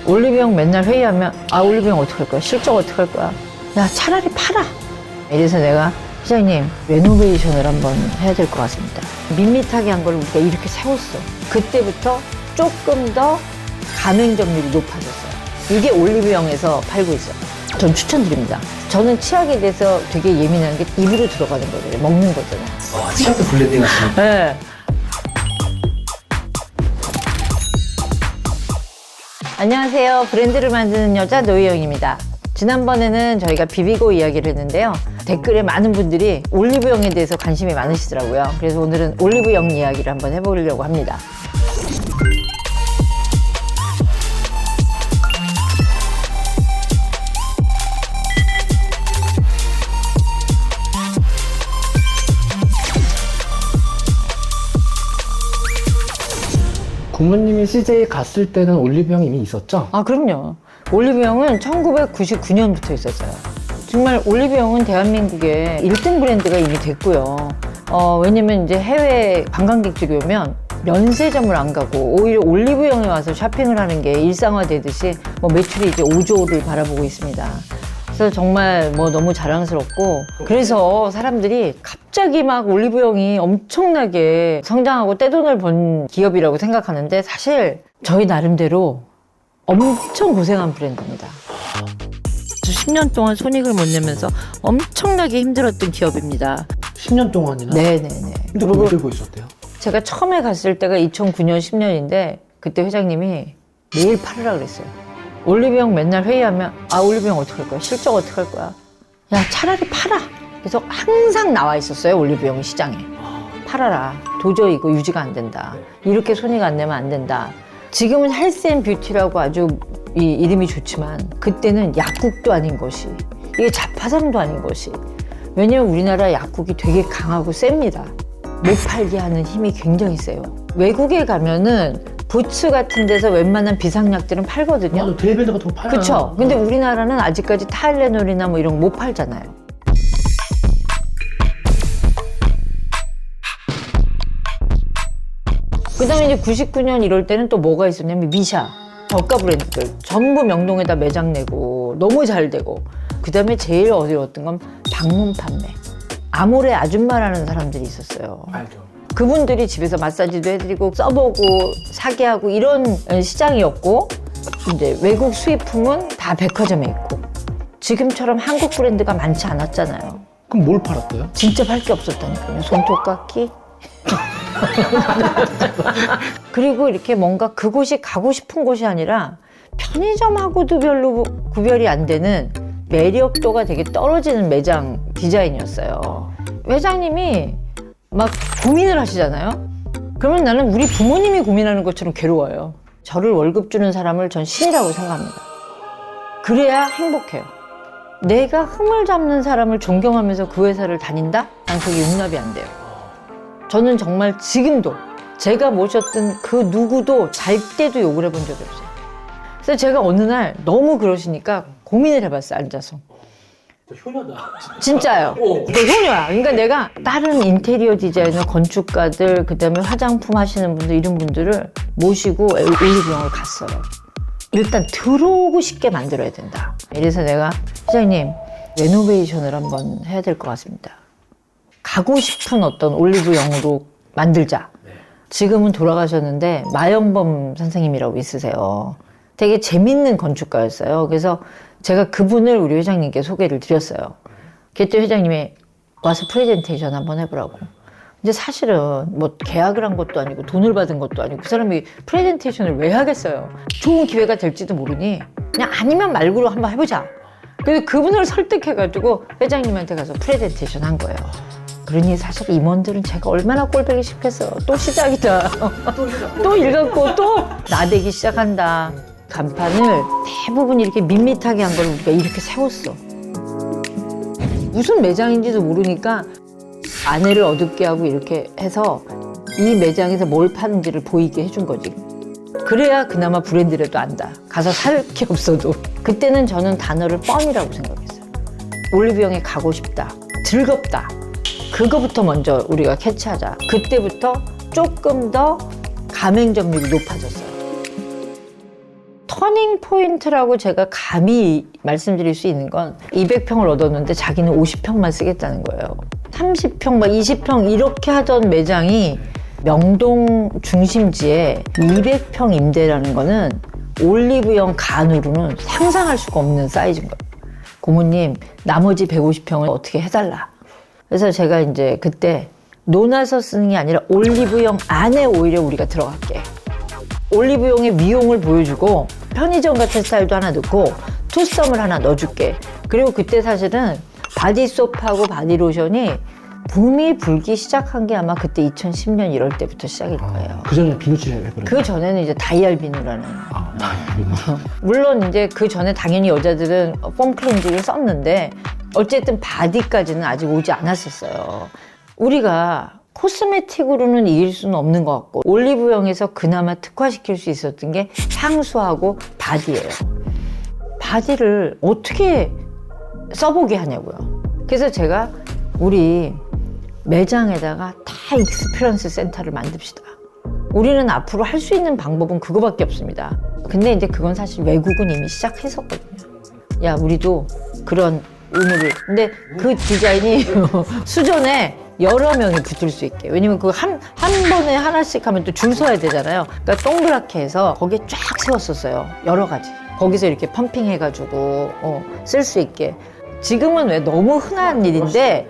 올리브영 맨날 회의하면 올리브영 어떡할 거야? 실적 어떡할 거야? 야, 차라리 팔아. 이래서 내가 회장님 레노베이션을 한번 해야 될 것 같습니다. 밋밋하게 한 걸 우리가 이렇게 세웠어. 그때부터 조금 더 가맹점률이 높아졌어요. 이게 올리브영에서 팔고 있어요. 전 추천드립니다. 저는 치약에 대해서 되게 예민한 게 입으로 들어가는 거잖아요. 먹는 거잖아요. 치약도 블렌딩 하시는. 네. 안녕하세요. 브랜드를 만드는 여자 노희영입니다. 지난번에는 저희가 비비고 이야기를 했는데요. 댓글에 많은 분들이 올리브영에 대해서 관심이 많으시더라고요. 그래서 오늘은 올리브영 이야기를 한번 해보려고 합니다. 국무님이 CJ 갔을 때는 올리브영 이미 있었죠? 그럼요. 올리브영은 1999년부터 있었어요. 정말 올리브영은 대한민국의 1등 브랜드가 이미 됐고요. 왜냐면 이제 해외 관광객들이 오면 면세점을 안 가고 오히려 올리브영에 와서 쇼핑을 하는 게 일상화되듯이 매출이 이제 5조를 바라보고 있습니다. 그래서 정말 너무 자랑스럽고, 그래서 사람들이 갑자기 막 올리브영이 엄청나게 성장하고 떼돈을 번 기업이라고 생각하는데, 사실 저희 나름대로 엄청 고생한 브랜드입니다. 10년 동안 손익을 못 내면서 엄청나게 힘들었던 기업입니다. 10년 동안이나? 네네네. 근데 왜 들고 있었대요? 제가 처음에 갔을 때가 2009년, 10년인데 그때 회장님이 매일 팔으라 그랬어요. 올리브영 맨날 회의하면 올리브영 어떡할 거야? 실적 어떡할 거야? 야, 차라리 팔아. 그래서 항상 나와 있었어요. 올리브영 시장에. 팔아라. 도저히 이거 유지가 안 된다. 이렇게 손익 안 내면 안 된다. 지금은 헬스앤뷰티라고 아주 이 이름이 좋지만 그때는 약국도 아닌 것이, 이게 잡화점도 아닌 것이. 왜냐면 우리나라 약국이 되게 강하고 셉니다. 못 팔게 하는 힘이 굉장히 세요. 외국에 가면은 부츠 같은 데서 웬만한 비상약들은 팔거든요. 맞아, 데이벨드 같은 거 팔아요. 그쵸? 근데 우리나라는 아직까지 타일레놀이나 이런 거 못 팔잖아요. 그 다음에 이제 99년 이럴 때는 또 뭐가 있었냐면 미샤, 저가 브랜드들 전부 명동에다 매장 내고 너무 잘 되고, 그 다음에 제일 어려웠던 건 방문 판매. 아모레 아줌마라는 사람들이 있었어요. 알죠. 그분들이 집에서 마사지도 해드리고 써보고 사게 하고 이런 시장이었고, 이제 외국 수입품은 다 백화점에 있고, 지금처럼 한국 브랜드가 많지 않았잖아요. 그럼 뭘 팔았대요? 진짜 팔 게 없었다니까요. 손톱깎이. 그리고 이렇게 뭔가 그곳이 가고 싶은 곳이 아니라 편의점하고도 별로 구별이 안 되는 매력도가 되게 떨어지는 매장 디자인이었어요. 회장님이 막 고민을 하시잖아요. 그러면 나는 우리 부모님이 고민하는 것처럼 괴로워요. 저를 월급 주는 사람을 전 신이라고 생각합니다. 그래야 행복해요. 내가 흠을 잡는 사람을 존경하면서 그 회사를 다닌다? 난 그게 용납이 안 돼요. 저는 정말 지금도 제가 모셨던 그 누구도 잘 때도 욕을 해본 적이 없어요. 그래서 제가 어느 날 너무 그러시니까 고민을 해봤어요, 앉아서. 효녀다. 진짜요. 너 효녀야. 그러니까 내가 다른 인테리어 디자이너, 건축가들, 그 다음에 화장품 하시는 분들, 이런 분들을 모시고 올리브영을 갔어요. 일단 들어오고 싶게 만들어야 된다. 이래서 내가 회장님 레노베이션을 한번 해야 될 것 같습니다. 가고 싶은 어떤 올리브영으로 만들자. 지금은 돌아가셨는데 마영범 선생님이라고 있으세요. 되게 재밌는 건축가였어요. 그래서 제가 그분을 우리 회장님께 소개를 드렸어요. 그때 회장님이 와서 프레젠테이션 한번 해보라고. 근데 사실은 계약을 한 것도 아니고 돈을 받은 것도 아니고 그 사람이 프레젠테이션을 왜 하겠어요. 좋은 기회가 될지도 모르니 그냥 아니면 말고로 한번 해보자. 그래서 그분을 설득해가지고 회장님한테 가서 프레젠테이션 한 거예요. 그러니 사실 임원들은 제가 얼마나 꼴보기 싫겠어요. 또 시작이다. 또 읽었고 또 나대기 시작한다. 간판을 대부분 이렇게 밋밋하게 한 걸 우리가 이렇게 세웠어. 무슨 매장인지도 모르니까 아내를 어둡게 하고 이렇게 해서 이 매장에서 뭘 파는지를 보이게 해준 거지. 그래야 그나마 브랜드라도 안다. 가서 살 게 없어도. 그때는 저는 단어를 뻔이라고 생각했어요. 올리브영에 가고 싶다. 즐겁다. 그거부터 먼저 우리가 캐치하자. 그때부터 조금 더 가맹점률이 높아졌어요. 터닝 포인트라고 제가 감히 말씀드릴 수 있는 건 200평을 얻었는데 자기는 50평만 쓰겠다는 거예요. 30평, 막 20평 이렇게 하던 매장이 명동 중심지에 200평 임대라는 거는 올리브영 간으로는 상상할 수가 없는 사이즈인 거예요. 고모님, 나머지 150평을 어떻게 해달라. 그래서 제가 이제 그때 논아서 쓰는 게 아니라 올리브영 안에 오히려 우리가 들어갈게. 올리브영의 미용을 보여주고 편의점 같은 스타일도 하나 넣고 투썸을 하나 넣어줄게. 그리고 그때 사실은 바디소프하고 바디로션이 붐이 불기 시작한 게 아마 그때 2010년 1월 때부터 시작일 거예요. 그 전에 비누칠 해버렸어요. 그 전에는 이제 다이알 비누라는. 비누. 물론 이제 그 전에 당연히 여자들은 폼 클렌징을 썼는데 어쨌든 바디까지는 아직 오지 않았었어요. 우리가 코스메틱으로는 이길 수는 없는 것 같고 올리브영에서 그나마 특화시킬 수 있었던 게 향수하고 바디예요. 바디를 어떻게 써보게 하냐고요. 그래서 제가 우리 매장에다가 다 익스피리언스 센터를 만듭시다. 우리는 앞으로 할 수 있는 방법은 그거밖에 없습니다. 근데 이제 그건 사실 외국은 이미 시작했었거든요. 야, 우리도 그런 의무를. 근데 그 디자인이 수전에 여러 명이 붙을 수 있게. 왜냐면 그 한 번에 하나씩 하면 또 줄 서야 되잖아요. 그러니까 동그랗게 해서 거기에 쫙 세웠었어요. 여러 가지. 거기서 이렇게 펌핑 해가지고 쓸 수 있게. 지금은 왜 너무 흔한 일인데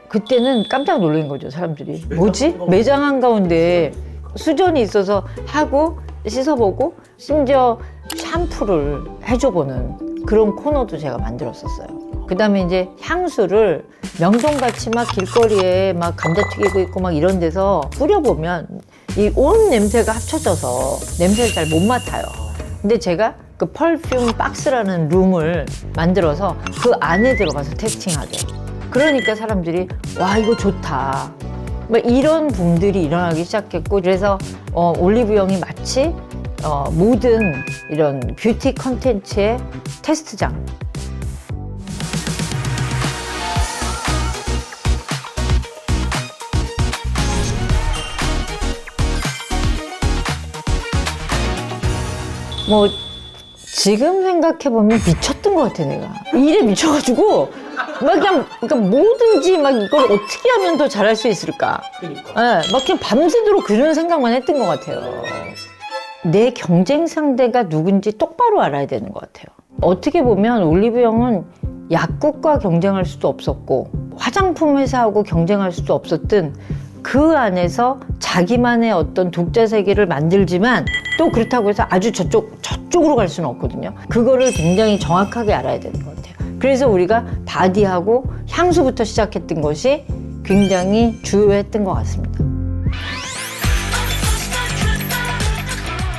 그때는 깜짝 놀란 거죠, 사람들이. 뭐지? 매장 한가운데 수전이 있어서 하고 씻어보고 심지어 샴푸를 해줘보는 그런 코너도 제가 만들었었어요. 그 다음에 이제 향수를 명동같이 막 길거리에 막 감자튀기고 있고 막 이런 데서 뿌려보면 이 온 냄새가 합쳐져서 냄새를 잘 못 맡아요. 근데 제가 그 펄퓸 박스라는 룸을 만들어서 그 안에 들어가서 테스팅하게. 그러니까 사람들이 와, 이거 좋다. 막 이런 붐들이 일어나기 시작했고, 그래서 올리브영이 마치 모든 이런 뷰티 컨텐츠의 테스트장. 뭐 지금 생각해보면 미쳤던 것 같아, 내가. 일에 미쳐가지고 막 그냥 그러니까 뭐든지 막 이걸 어떻게 하면 더 잘할 수 있을까. 그러니까. 네, 막 그냥 밤새도록 그런 생각만 했던 것 같아요. 내 경쟁 상대가 누군지 똑바로 알아야 되는 것 같아요. 어떻게 보면 올리브영은 약국과 경쟁할 수도 없었고 화장품 회사하고 경쟁할 수도 없었던 그 안에서 자기만의 어떤 독자 세계를 만들지만 또 그렇다고 해서 아주 저쪽으로 갈 수는 없거든요. 그거를 굉장히 정확하게 알아야 되는 것 같아요. 그래서 우리가 바디하고 향수부터 시작했던 것이 굉장히 주요했던 것 같습니다.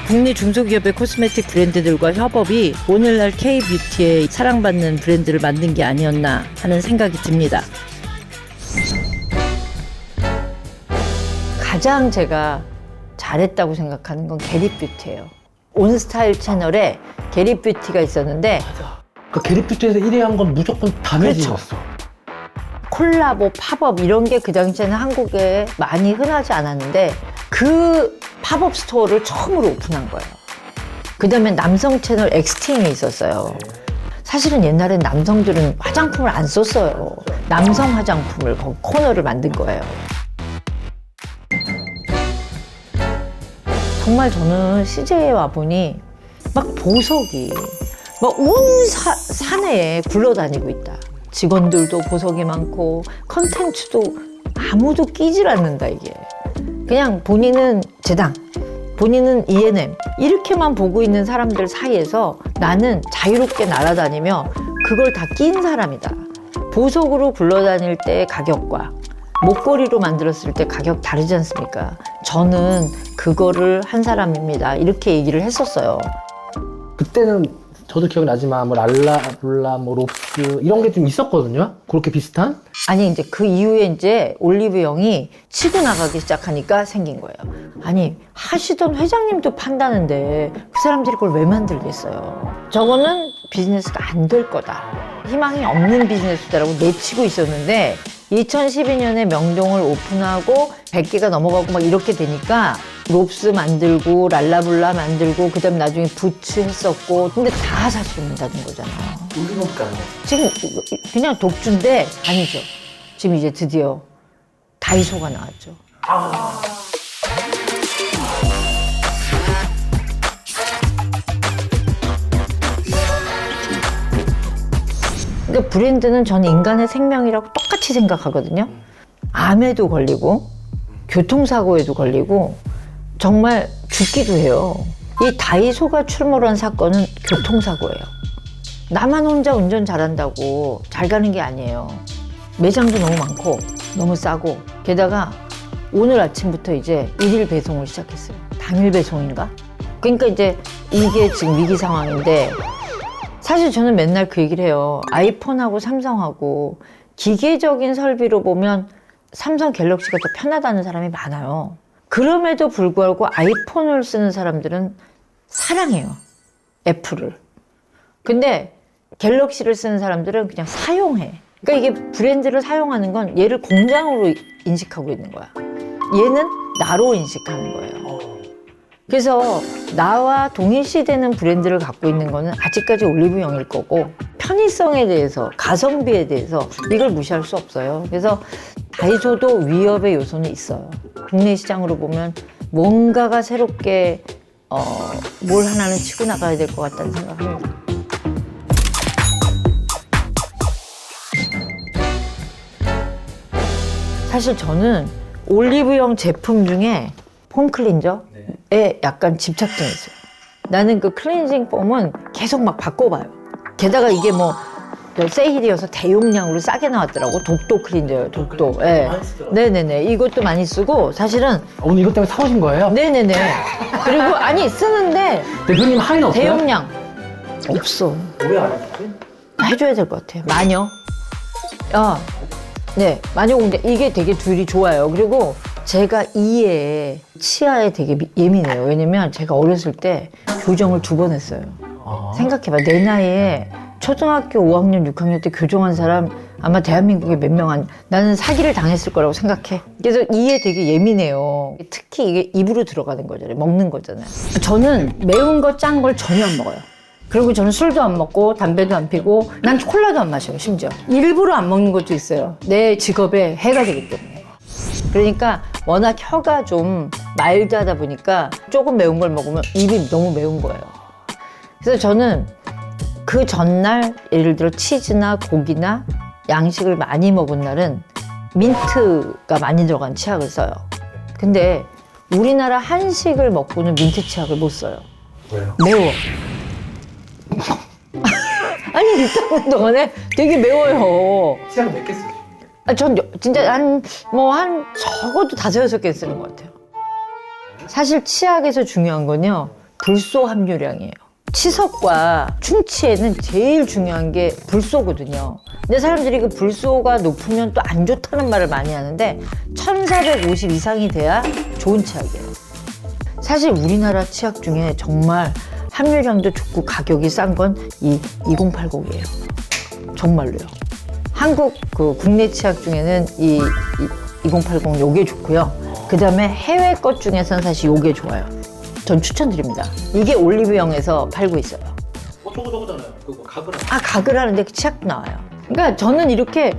국내 중소기업의 코스메틱 브랜드들과 협업이 오늘날 K-뷰티의 사랑받는 브랜드를 만든 게 아니었나 하는 생각이 듭니다. 가장 제가 잘했다고 생각하는 건 게리뷰티예요. 온스타일 채널에 게리뷰티가 있었는데 그 게리뷰티에서 1위 한 건 무조건 다메지였어. 콜라보, 팝업 이런 게 그 당시에는 한국에 많이 흔하지 않았는데 그 팝업 스토어를 처음으로 오픈한 거예요. 그 다음에 남성 채널 엑스팀이 있었어요. 사실은 옛날엔 남성들은 화장품을 안 썼어요. 남성 화장품을 코너를 만든 거예요. 정말 저는 CJ에 와보니 막 보석이 막 온 사내에 굴러다니고 있다. 직원들도 보석이 많고 컨텐츠도 아무도 끼질 않는다. 이게 그냥 본인은 제당, 본인은 ENM 이렇게만 보고 있는 사람들 사이에서 나는 자유롭게 날아다니며 그걸 다 낀 사람이다. 보석으로 굴러다닐 때의 가격과 목걸이로 만들었을 때 가격 다르지 않습니까? 저는 그거를 한 사람입니다. 이렇게 얘기를 했었어요. 그때는 저도 기억나지만 뭐 랄라, 뭐 롭스 이런 게 좀 있었거든요. 그렇게 비슷한? 아니 이제 그 이후에 이제 올리브영이 치고 나가기 시작하니까 생긴 거예요. 아니 하시던 회장님도 판다는데 그 사람들이 그걸 왜 만들겠어요? 저거는 비즈니스가 안 될 거다. 희망이 없는 비즈니스다라고 내치고 있었는데 2012년에 명동을 오픈하고 100개가 넘어가고 막 이렇게 되니까 롭스 만들고 랄라블라 만들고 그다음 나중에 부츠 했었고 근데 다 사실 문 닫은 거잖아요. 올리브영밖에 안 해. 지금 그냥 독주인데 아니죠. 지금 이제 드디어 다이소가 나왔죠. 그러니까 브랜드는 저는 인간의 생명이라고 똑같이 생각하거든요. 암에도 걸리고 교통사고에도 걸리고 정말 죽기도 해요. 이 다이소가 출몰한 사건은 교통사고예요. 나만 혼자 운전 잘한다고 잘 가는 게 아니에요. 매장도 너무 많고 너무 싸고 게다가 오늘 아침부터 이제 일일 배송을 시작했어요. 당일 배송인가? 그러니까 이제 이게 지금 위기 상황인데 사실 저는 맨날 그 얘기를 해요. 아이폰하고 삼성하고 기계적인 설비로 보면 삼성 갤럭시가 더 편하다는 사람이 많아요. 그럼에도 불구하고 아이폰을 쓰는 사람들은 사랑해요. 애플을. 근데 갤럭시를 쓰는 사람들은 그냥 사용해. 그러니까 이게 브랜드를 사용하는 건 얘를 공장으로 인식하고 있는 거야. 얘는 나로 인식하는 거예요. 그래서 나와 동일시되는 브랜드를 갖고 있는 거는 아직까지 올리브영일 거고 편의성에 대해서 가성비에 대해서 이걸 무시할 수 없어요. 그래서 다이소도 위협의 요소는 있어요. 국내 시장으로 보면 뭔가가 새롭게 뭘 하나는 치고 나가야 될 것 같다는 생각합니다. 사실 저는 올리브영 제품 중에 폼 클린저에 약간 집착증이 있어요. 나는 그 클렌징 폼은 계속 막 바꿔봐요. 게다가 이게 뭐 세일이어서 대용량으로 싸게 나왔더라고. 독도 클린저예요, 독도. 예. 네네네. 이것도 많이 쓰고 사실은 오늘 이것 때문에 사오신 거예요? 네네네. 그리고 아니 쓰는데 대표님 할인 없어요? 대용량 없어. 왜 안 했지? 해줘야 될 것 같아요. 마녀. 네, 마녀 공대. 이게 되게 둘이 좋아요. 그리고 제가 이에 치아에 되게 예민해요. 왜냐면 제가 어렸을 때 교정을 2번 했어요. 생각해봐. 내 나이에 초등학교 5학년, 6학년 때 교정한 사람 아마 대한민국에 몇 명 안, 나는 사기를 당했을 거라고 생각해. 그래서 이에 되게 예민해요. 특히 이게 입으로 들어가는 거잖아요. 먹는 거잖아요. 저는 매운 거, 짠 걸 전혀 안 먹어요. 그리고 저는 술도 안 먹고 담배도 안 피고 난 콜라도 안 마셔요. 심지어 일부러 안 먹는 것도 있어요. 내 직업에 해가 되기 때문에. 그러니까 워낙 혀가 좀 마일드하다 보니까 조금 매운 걸 먹으면 입이 너무 매운 거예요. 그래서 저는 그 전날 예를 들어 치즈나 고기나 양식을 많이 먹은 날은 민트가 많이 들어간 치약을 써요. 근데 우리나라 한식을 먹고는 민트 치약을 못 써요. 왜요? 매워. 아니 일단은 동안에 되게 매워요. 치약 몇 개 쓰시는데? 전 진짜 한 적어도 5-6개 쓰는 것 같아요. 사실 치약에서 중요한 건요 불소 함유량이에요. 치석과 충치에는 제일 중요한 게 불소거든요. 근데 사람들이 그 불소가 높으면 또 안 좋다는 말을 많이 하는데 1450 이상이 돼야 좋은 치약이에요. 사실 우리나라 치약 중에 정말 함유량도 좋고 가격이 싼 건 이 2080이에요. 정말로요. 한국 그 국내 치약 중에는 이 2080 요게 좋고요. 그 다음에 해외 것 중에서는 사실 요게 좋아요. 전 추천드립니다. 이게 올리브영에서 팔고 있어요. 저거잖아요. 그거 가글. 가글 하는데 그 치약도 나와요. 그러니까 저는 이렇게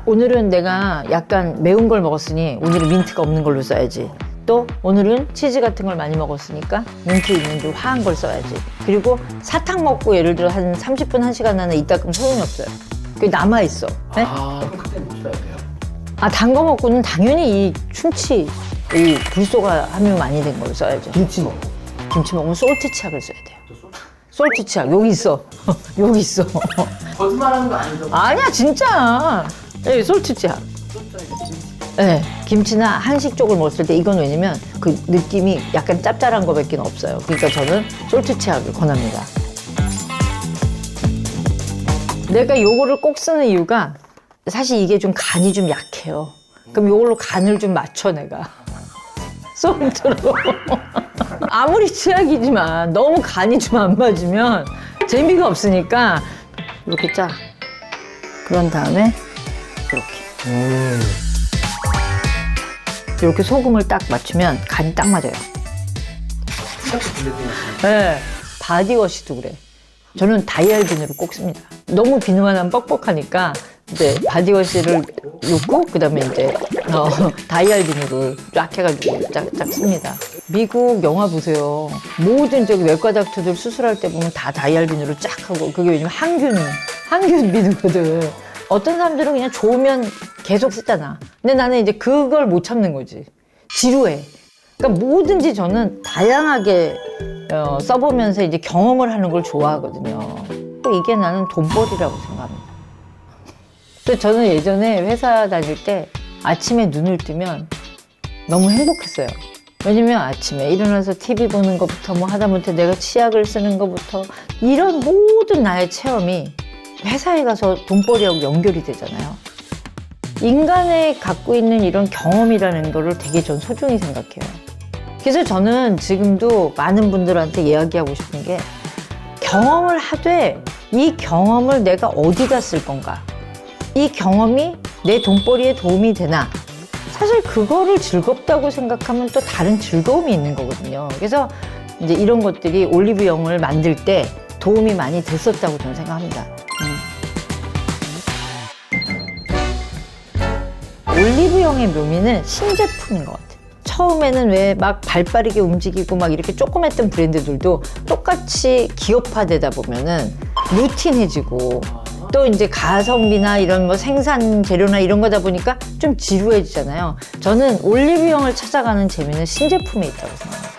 오늘은 내가 약간 매운 걸 먹었으니 오늘은 민트가 없는 걸로 써야지. 또 오늘은 치즈 같은 걸 많이 먹었으니까 민트 있는 좀 화한 걸 써야지. 그리고 사탕 먹고 예를 들어 한 30분, 1시간 안에 있다 그러면 소용이 없어요. 그게 남아있어. 네? 그럼 그때 못 써야 돼요? 단 거 먹고는 당연히 이 충치, 이 불소가 함유 많이 된 걸 써야죠. 김치 먹고. 김치 먹으면 솔트 치약을 써야 돼요. 솔트 치약 여기 있어. 여기 있어. 거짓말하는 거 아니죠? 아니야 진짜. 네, 솔트 치약. 네, 김치나 한식 쪽을 먹었을 때 이건 왜냐면 그 느낌이 약간 짭짤한 거밖에 없어요. 그러니까 저는 솔트 치약을 권합니다. 내가 요거를 꼭 쓰는 이유가 사실 이게 좀 간이 좀 약해요. 그럼 요걸로 간을 좀 맞춰 내가. 솔트로. 아무리 치약이지만 너무 간이 좀 안 맞으면 재미가 없으니까 이렇게 짜. 그런 다음에 이렇게. 이렇게 소금을 딱 맞추면 간이 딱 맞아요. 네, 바디워시도 그래. 저는 다이알빈으로 꼭 씁니다. 너무 비누만 뻑뻑하니까 이제 바디워시를 넣고 그다음에 이제 다이알빈으로 쫙 해가지고 쫙 씁니다. 미국 영화 보세요. 모든 저기 외과 닥터들 수술할 때 보면 다 다이알빈으로 쫙 하고 그게 왜냐면 항균 비누거든. 어떤 사람들은 그냥 좋으면 계속 쓰잖아. 근데 나는 이제 그걸 못 참는 거지. 지루해. 그러니까 뭐든지 저는 다양하게 써보면서 이제 경험을 하는 걸 좋아하거든요. 이게 나는 돈벌이라고 생각합니다. 그래서 저는 예전에 회사 다닐 때 아침에 눈을 뜨면 너무 행복했어요. 왜냐면 아침에 일어나서 TV 보는 것부터 뭐 하다못해 내가 치약을 쓰는 것부터 이런 모든 나의 체험이 회사에 가서 돈벌이하고 연결이 되잖아요. 인간에 갖고 있는 이런 경험이라는 거를 되게 전 소중히 생각해요. 그래서 저는 지금도 많은 분들한테 이야기하고 싶은 게 경험을 하되 이 경험을 내가 어디다 쓸 건가? 이 경험이 내 돈벌이에 도움이 되나? 사실 그거를 즐겁다고 생각하면 또 다른 즐거움이 있는 거거든요. 그래서 이제 이런 것들이 올리브영을 만들 때 도움이 많이 됐었다고 저는 생각합니다. 올리브영의 묘미는 신제품인 것 같아요. 처음에는 왜 막 발빠르게 움직이고 막 이렇게 조그맸던 브랜드들도 똑같이 기업화되다 보면은 루틴해지고 또 이제 가성비나 이런 뭐 생산 재료나 이런 거다 보니까 좀 지루해지잖아요. 저는 올리브영을 찾아가는 재미는 신제품에 있다고 생각합니다.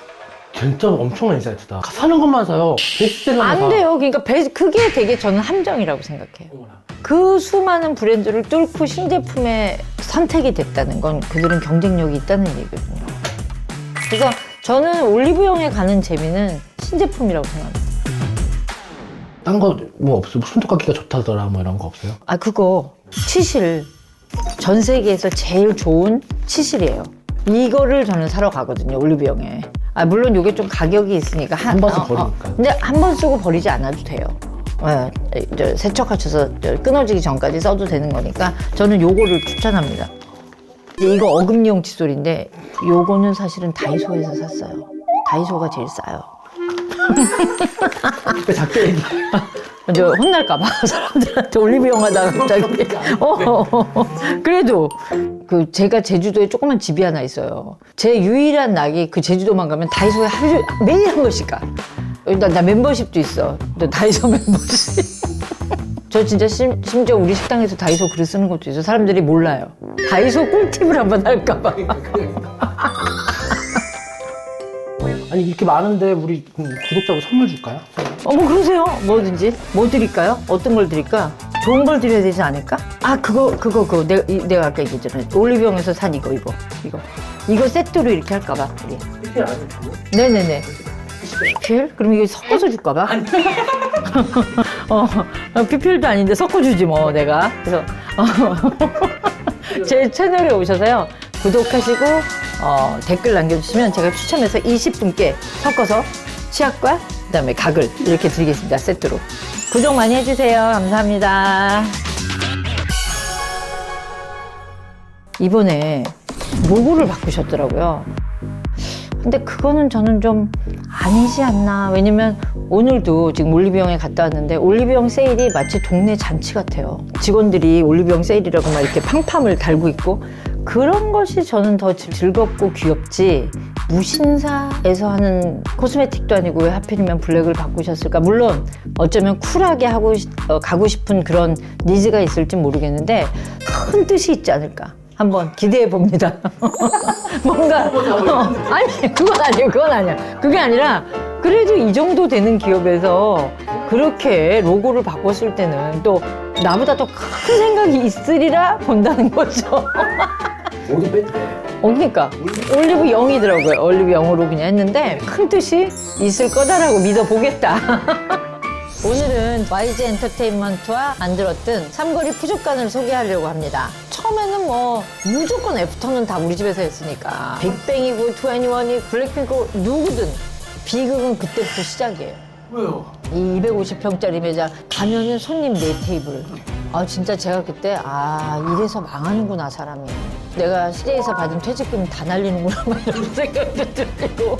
진짜 엄청난 인사이트다. 사는 것만 사요. 베스트셀러만 안 사. 돼요. 그러니까 그게 되게 저는 함정이라고 생각해요. 그 수많은 브랜드를 뚫고 신제품에 선택이 됐다는 건 그들은 경쟁력이 있다는 얘기거든요. 그래서 저는 올리브영에 가는 재미는 신제품이라고 생각합니다. 딴 거 뭐 없어? 손톱깎이가 좋다더라 뭐 이런 거 없어요? 아, 그거 치실. 전 세계에서 제일 좋은 치실이에요. 이거를 저는 사러 가거든요, 올리브영에. 아, 물론 이게 좀 가격이 있으니까 한 번 쓰고 버리니까. 근데 한 번 쓰고 버리지 않아도 돼요. 세척하셔서 끊어지기 전까지 써도 되는 거니까 저는 요거를 추천합니다. 이거 어금니용 칫솔인데 요거는 사실은 다이소에서 샀어요. 다이소가 제일 싸요. 왜 작게 얘기? 이제 혼날까봐 사람들한테 올리브영 하다가 갑자기. 그래도 제가 제주도에 조그만 집이 하나 있어요. 제 유일한 낙이 그 제주도만 가면 다이소에 매일 한 번씩 가. 나 멤버십도 있어. 다이소 멤버십. 저 진짜 심지어 우리 식당에서 다이소 글을 쓰는 것도 있어. 사람들이 몰라요. 다이소 꿀팁을 한번 할까봐. 아니 이렇게 많은데 우리 구독자분 선물 줄까요? 뭐 그러세요. 뭐든지. 뭐 드릴까요? 어떤 걸 드릴까? 좋은 걸 드려야 되지 않을까? 아, 그거. 내가 아까 얘기했잖아요. 올리브영에서 산 이거 세트로 이렇게 할까봐, 우리. PPL 안 해주고? 네네네. PPL? 그럼 이거 섞어서 줄까봐? PPL도 아닌데 섞어주지 뭐, 내가. 그래서, 제 채널에 오셔서요. 구독하시고, 댓글 남겨주시면 제가 추첨해서 20분께 섞어서 치약과 그다음에 가글 이렇게 드리겠습니다. 세트로. 구독 많이 해주세요. 감사합니다. 이번에 로고를 바꾸셨더라고요. 근데 그거는 저는 좀 아니지 않나. 왜냐면 오늘도 지금 올리브영에 갔다 왔는데 올리브영 세일이 마치 동네 잔치 같아요. 직원들이 올리브영 세일이라고 막 이렇게 팡팜을 달고 있고 그런 것이 저는 더 즐겁고 귀엽지. 무신사에서 하는 코스메틱도 아니고 왜 하필이면 블랙을 바꾸셨을까? 물론 어쩌면 쿨하게 가고 싶은 그런 니즈가 있을지 모르겠는데 큰 뜻이 있지 않을까? 한번 기대해 봅니다. 뭔가 아니 그건 아니야. 그게 아니라 그래도 이 정도 되는 기업에서 그렇게 로고를 바꿨을 때는 또 나보다 더 큰 생각이 있으리라 본다는 거죠. 모두 뺐대. 그러니까 올리브 0이더라고요. 올리브 0으로 그냥 했는데 큰 뜻이 있을 거다라고 믿어보겠다. 오늘은 YG 엔터테인먼트와 만들었던 삼거리 푸족간을 소개하려고 합니다. 처음에는 뭐 무조건 애프터는 다 우리 집에서 했으니까 빅뱅이고 2NE1이 블랙핑크 누구든 비극은 그때부터 시작이에요. 왜요? 이 250평짜리 매장 가면은 손님 4테이블. 진짜 제가 그때 이래서 망하는구나 사람이. 내가 CJ에서 받은 퇴직금 다 날리는구나 막 이런 생각도 들고